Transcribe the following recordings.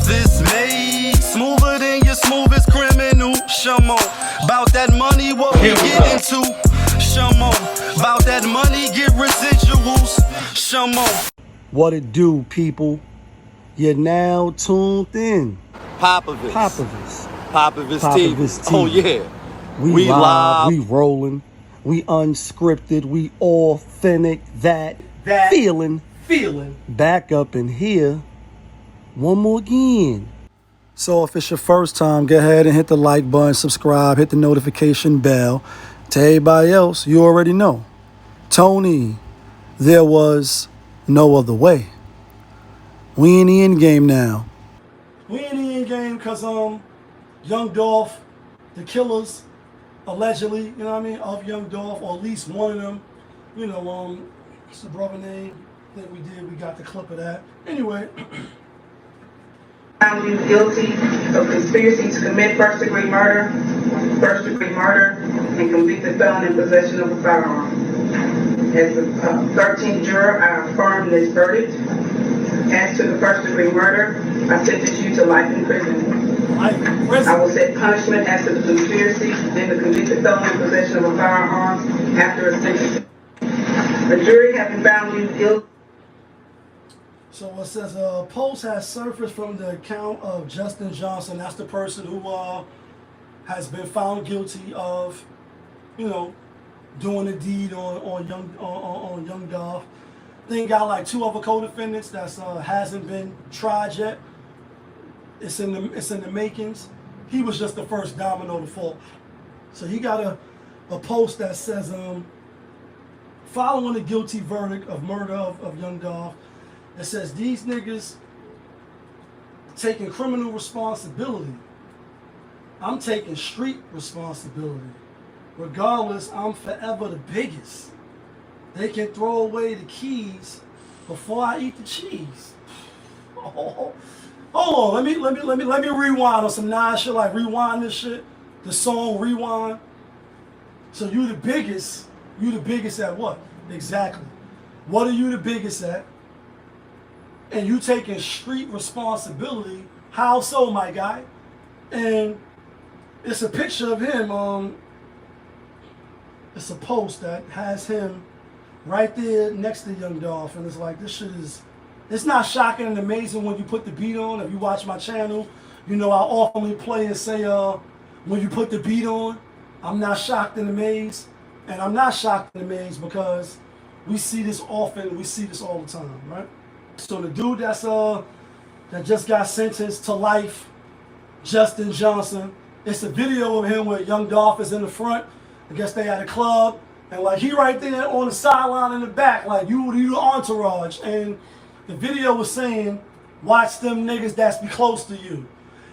this made smoother than your smoothest criminal. Shamo, about that money, what we get into. Shamo, about that money, get residuals. Shamo. What it do, people? You're now tuned in. Popovich TV. TV. Oh yeah. We live, we rolling, we unscripted, we authentic, that feeling back up in here one more again. So if it's your first time, go ahead and hit the like button, subscribe, hit the notification bell. To everybody else, you already know. Tony, there was no other way. We in the end game now. We in the end game because Young Dolph, the killers, allegedly, you know what I mean, of Young Dolph, or at least one of them, you know, what's the brother name? I think we got the clip of that. Anyway. Found you guilty of conspiracy to commit first-degree murder, and convicted felon in possession of a firearm. As the 13th juror, I affirm this verdict. As to the first-degree murder, I sentence you to life in prison. I will set punishment as to the conspiracy, then the convicted felon in possession of a firearm after a sentence. The jury having found you guilty. So it says a post has surfaced from the account of JusTiN JohnsoN. That's the person who has been found guilty of, you know, doing a deed on Young Dolph. Then got like 2 other co-defendants that hasn't been tried yet. It's in the makings. He was just the first domino to fall. So he got a post that says, following the guilty verdict of murder of Young Dolph, it says these niggas taking criminal responsibility. I'm taking street responsibility. Regardless, I'm forever the biggest. They can throw away the keys before I eat the cheese. Oh, hold on, let me rewind on some nice shit, like rewind this shit. The song Rewind. So you the biggest at what? Exactly. What are you the biggest at? And you taking street responsibility. How so, my guy? And it's a picture of him. It's a post that has him right there next to Young Dolph, and it's like, this shit is, it's not shocking and amazing when you put the beat on. If you watch my channel, you know I often play and say, when you put the beat on, I'm not shocked and amazed. And I'm not shocked and amazed because we see this often, we see this all the time, right? So the dude that just got sentenced to life, JusTiN JohnsoN, it's a video of him where Young Dolph is in the front. I guess they at a club, and like he right there on the sideline in the back, like you the entourage. And the video was saying, watch them niggas that's be close to you.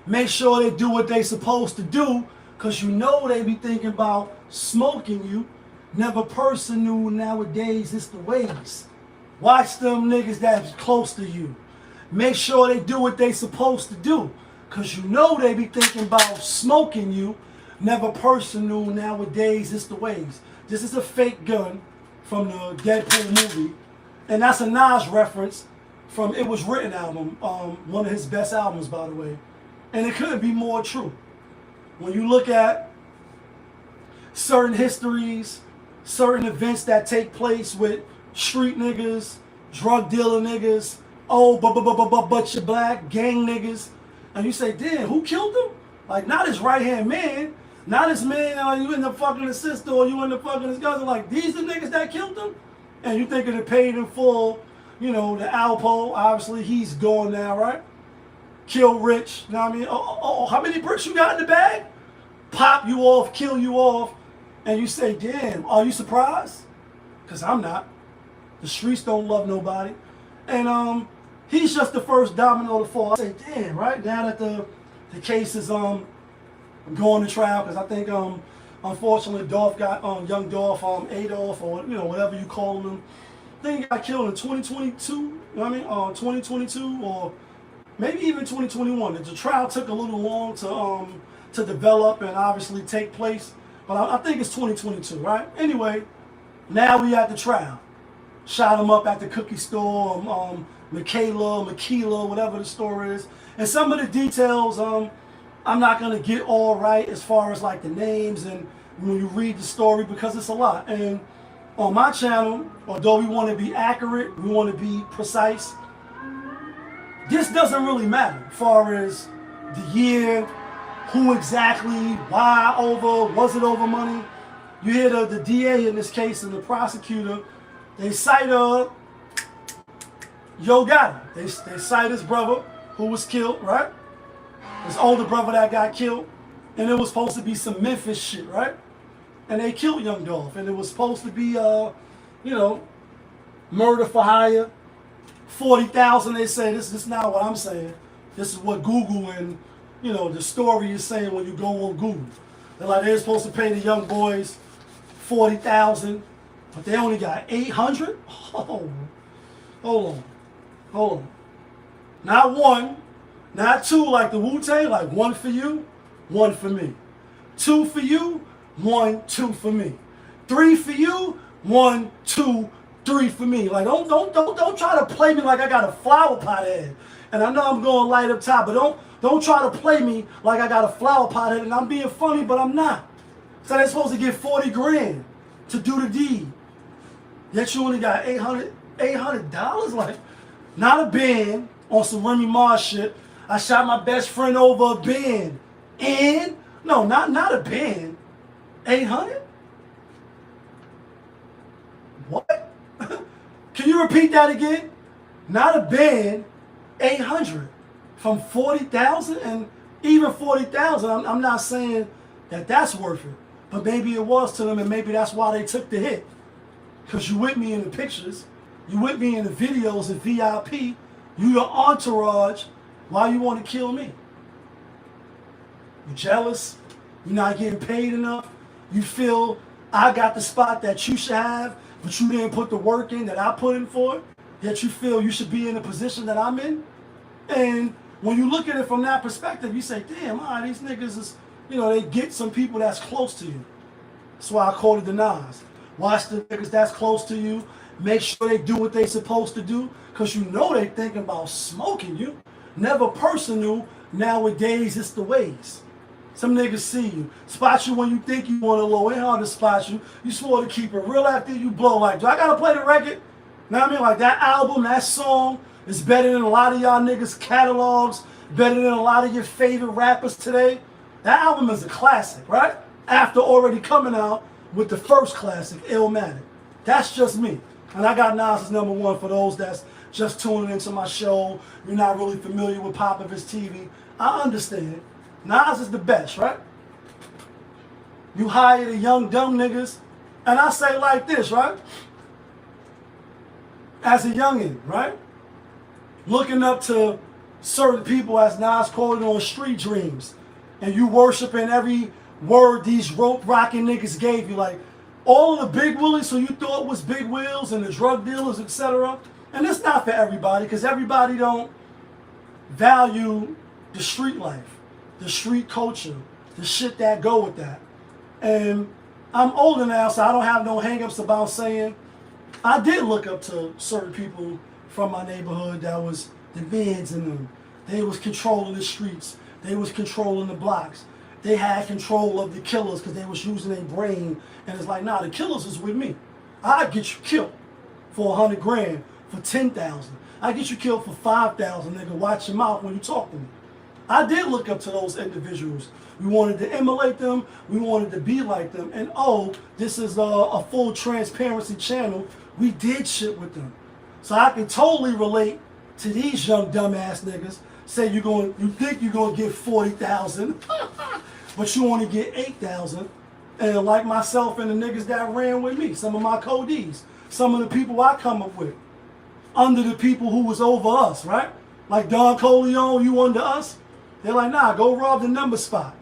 Make sure they do what they supposed to do, cause you know they be thinking about smoking you. Never personal, nowadays it's the ways. Watch them niggas that's close to you. Make sure they do what they supposed to do, cause you know they be thinking about smoking you. Never personal, nowadays it's the ways. This is a fake gun from the Deadpool movie, and that's a Nas reference from It Was Written album, one of his best albums, by the way. And it couldn't be more true. When you look at certain histories, certain events that take place with street niggas, drug dealer niggas, but you black, gang niggas, and you say, damn, who killed him? Like, not his right-hand man, not his man, you end up fucking his sister, or you end up fucking his cousin. Like, these the niggas that killed him? And you thinking they paid in full, you know, the Alpo, obviously he's gone now, right? Kill Rich, you know what I mean? How many bricks you got in the bag? Pop you off, kill you off, and you say, damn, are you surprised? Because I'm not. The streets don't love nobody. And he's just the first domino to fall. I say, damn, right? Now that the case is going to trial, because I think unfortunately Dolph got Young Dolph, Adolf, or you know, whatever you call him. I think he got killed in 2022, you know what I mean? 2022 or maybe even 2021. The trial took a little long to develop and obviously take place, but I think it's 2022, right? Anyway, now we at the trial. Shot him up at the cookie store, KiLLer, whatever the story is. And some of the details, I'm not going to get all right as far as like the names and when you read the story, because it's a lot. And on my channel, although we want to be accurate, we want to be precise, this doesn't really matter as far as the year, who exactly, why over, was it over money? You hear the DA in this case and the prosecutor, they cite Yo Gotti. They cite his brother who was killed, right? His older brother that got killed. And it was supposed to be some Memphis shit, right? And they killed Young Dolph. And it was supposed to be, you know, murder for hire. 40,000, they say. This is not what I'm saying. This is what Google and, you know, the story is saying when you go on Google. They're like, they're supposed to pay the young boys 40,000, but they only got 800? Oh, hold on. Not one, not two like the Wu-Tang, like one for you, one for me. Two for you, one, two for me. Three for you, one, two, three for me. Like don't try to play me like I got a flower pot head. And I know I'm going light up top, but don't try to play me like I got a flower pot head and I'm being funny, but I'm not. So they're supposed to get 40 grand to do the deed. Yet you only got $800? Like, not a band on some Remy Ma shit. I shot my best friend over a band. And, no, not a band. 800? What? Can you repeat that again? Not a band, 800. From 40,000? And even 40,000, I'm not saying that that's worth it. But maybe it was to them, and maybe that's why they took the hit. Because you with me in the pictures. You with me in the videos and VIP. You your entourage. Why you want to kill me? You jealous? You're not getting paid enough? You feel I got the spot that you should have, but you didn't put the work in that I put in for it? Yet you feel you should be in the position that I'm in? And when you look at it from that perspective, you say, damn, these niggas is, you know, they get some people that's close to you. That's why I quoted the Nas. Watch the niggas that's close to you. Make sure they do what they supposed to do, because you know they thinking about smoking you. Never personal. Nowadays, it's the ways. Some niggas see you. Spot you when you think you want to low. Ain't hard to spot you. You swore to keep it real after you blow. Like, do I got to play the record? Know what I mean? Like, that album, that song is better than a lot of y'all niggas' catalogs, better than a lot of your favorite rappers today. That album is a classic, right? After already coming out with the first classic, Illmatic. That's just me. And I got Nas as number one for those that's just tuning into my show. You're not really familiar with Popovich TV. I understand. Nas is the best, right? You hire the young dumb niggas. And I say like this, right? As a youngin', right? Looking up to certain people, as Nas quoted on Street Dreams. And you worshiping every word these rope rocking niggas gave you. Like, all of the big willies who you thought was big wheels and the drug dealers, etc. And it's not for everybody, because everybody don't value the street life, the street culture, the shit that go with that. And I'm older now, so I don't have no hang-ups about saying I did look up to certain people from my neighborhood that was the Vans in them. They was controlling the streets. They was controlling the blocks. They had control of the killers because they was using their brain. And it's like, nah, the killers is with me. I'd get you killed for 100 grand, for 10,000. I'd get you killed for 5,000, nigga. Watch your mouth when you talk to me. I did look up to those individuals. We wanted to emulate them. We wanted to be like them. And oh, this is a full transparency channel. We did shit with them. So I can totally relate to these young dumbass niggas. Say you think you're gonna get 40,000, but you only get 8,000. And like myself and the niggas that ran with me, some of my codees, some of the people I come up with, under the people who was over us, right? Like Don Corleone, you under us? They're like, nah, go rob the number spot.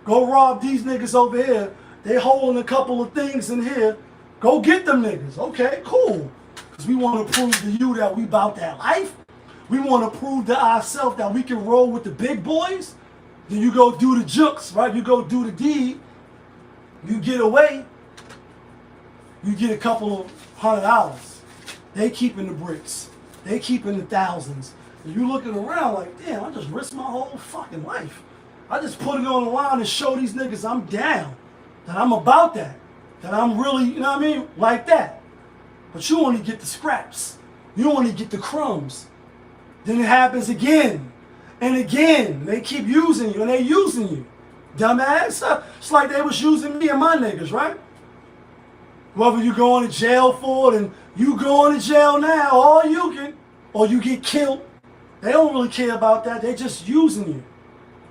Go rob these niggas over here. They holding a couple of things in here. Go get them niggas. Okay, cool. Because we want to prove to you that we about that life. We want to prove to ourselves that we can roll with the big boys. Then you go do the jukes, right? You go do the deed. You get away. You get a couple of $100. They keeping the bricks. they keep in the thousands. And you looking around like, damn, I just risked my whole fucking life. I just put it on the line and show these niggas I'm down, that I'm about that I'm really, you know what I mean, like that. But you only get the scraps. You only get the crumbs. Then it happens again and again. They keep using you and they using you. Dumbass. It's like they was using me and my niggas, right? Whether you going to jail for it and you going to jail now, or you get killed. They don't really care about that. They just using you.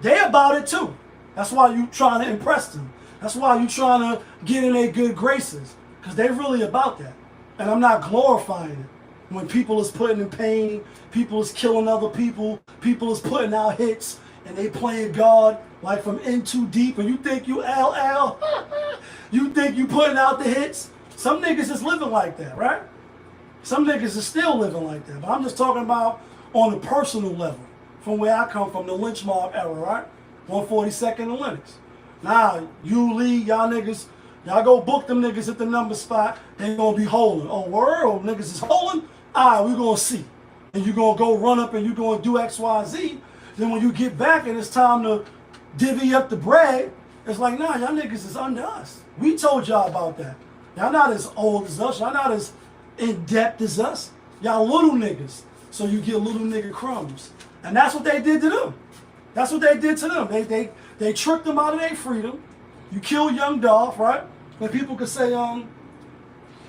They about it too. That's why you trying to impress them. That's why you trying to get in their good graces. Because they really about that. And I'm not glorifying it. When people is putting in pain, people is killing other people, people is putting out hits, and they playing God like from in too deep, and you think you LL, you think you putting out the hits. Some niggas is living like that, right? Some niggas is still living like that. But I'm just talking about on a personal level, from where I come from, the lynch mob era, right? 142nd and Lennox. Nah, you, Lee, y'all niggas, y'all go book them niggas at the number spot, they gonna be holding. Oh, word? Oh, niggas is holding? All right, we gonna see. And you gonna go run up and you gonna do X, Y, Z. Then when you get back and it's time to divvy up the bread, it's like, nah, y'all niggas is under us. We told y'all about that. Y'all not as old as us. Y'all not as in-depth as us. Y'all little niggas. So you get little nigga crumbs. And that's what they did to them. That's what they did to them. They tricked them out of their freedom. You kill young Dolph, right? And people could say, you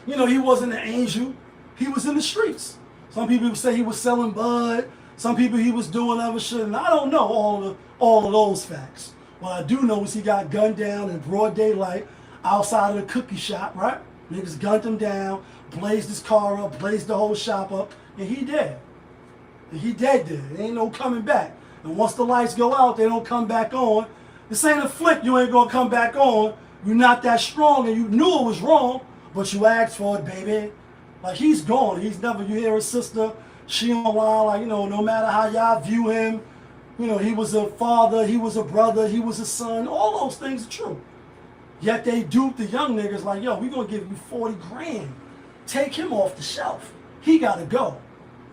know, he wasn't an angel. He was in the streets. Some people would say he was selling bud. Some people he was doing other shit. And I don't know all of those facts. What I do know is he got gunned down in broad daylight outside of the cookie shop, right? Niggas gunned him down, blazed his car up, blazed the whole shop up, and he dead. And he dead there. There ain't no coming back. And once the lights go out, they don't come back on. This ain't a flick you ain't gonna come back on. You're not that strong and you knew it was wrong, but you asked for it, baby. Like, he's gone. He's never, you hear his sister, she online, like, you know, no matter how y'all view him, you know, he was a father, he was a brother, he was a son, all those things are true. Yet they duped the young niggas like, yo, we gonna give you 40 grand. Take him off the shelf. He gotta go.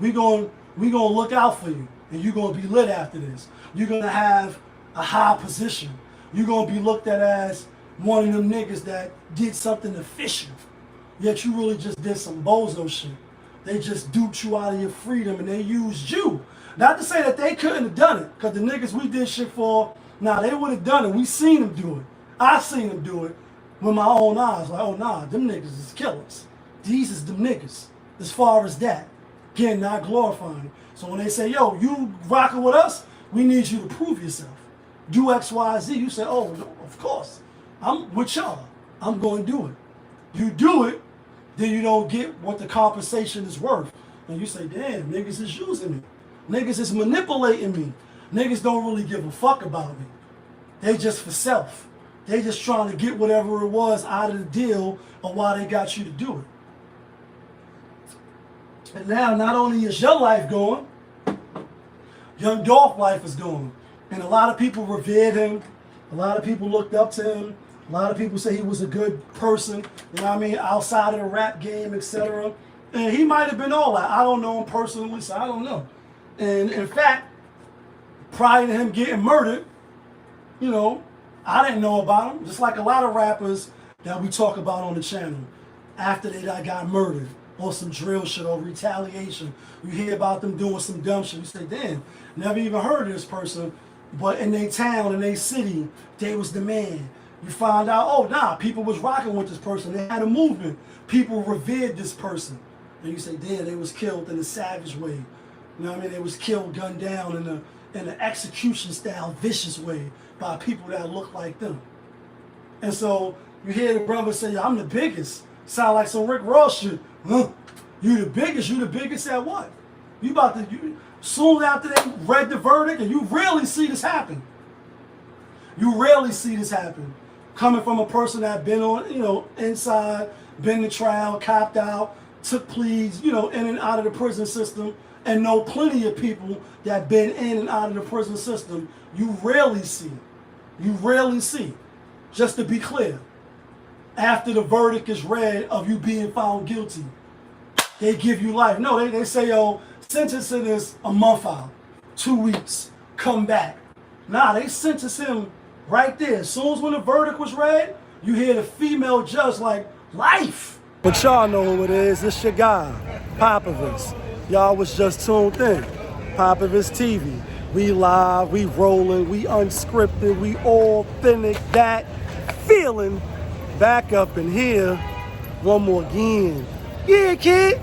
We gonna look out for you, and you're gonna be lit after this. You're gonna have a high position. You're gonna be looked at as one of them niggas that did something official. Yet you really just did some bozo shit. They just duped you out of your freedom and they used you. Not to say that they couldn't have done it, because the niggas we did shit for, nah, they would have done it. We seen them do it. I seen them do it with my own eyes. Like, oh nah, them niggas is killers. These is them niggas. As far as that. Again, not glorifying. So when they say, yo, you rocking with us, we need you to prove yourself. Do X, Y, Z. You say, oh, no, of course. I'm with y'all. I'm going to do it. You do it, then you don't get what the compensation is worth. And you say, damn, niggas is using me. Niggas is manipulating me. Niggas don't really give a fuck about me. They just for self. They just trying to get whatever it was out of the deal or why they got you to do it. And now, not only is your life going, young Dolph life is going. And a lot of people revered him. A lot of people looked up to him. A lot of people say he was a good person, you know what I mean, outside of the rap game, etc. And he might have been all that. I don't know him personally, so I don't know. And in fact, prior to him getting murdered, you know, I didn't know about him. Just like a lot of rappers that we talk about on the channel. After they got murdered, or some drill shit, or retaliation, you hear about them doing some dumb shit. You say, damn, never even heard of this person. But in their town, in their city, they was the man. You find out, oh, nah, people was rocking with this person. They had a movement. People revered this person. And you say, damn, they was killed in a savage way. You know what I mean? They was killed, gunned down in an execution style, vicious way by people that look like them. And so you hear the brother say, I'm the biggest. Sound like some Rick Ross shit. Huh? You the biggest at what? Soon after they read the verdict, and you rarely see this happen. You rarely see this happen. Coming from a person that been on, you know, inside, been to trial, copped out, took pleas, you know, in and out of the prison system, and know plenty of people that been in and out of the prison system. You rarely see. You rarely see. Just to be clear, after the verdict is read of you being found guilty, they give you life. No, they say, yo, sentencing is a month out, 2 weeks, come back. Nah, they sentenced him right there. As soon as when the verdict was read, you hear the female judge like, life. But y'all know who it is. It's your guy, Popovich. Y'all was just tuned in. Popovich TV. We live, we rolling, we unscripted, we authentic, that feeling. Back up in here. One more again. Yeah, kid.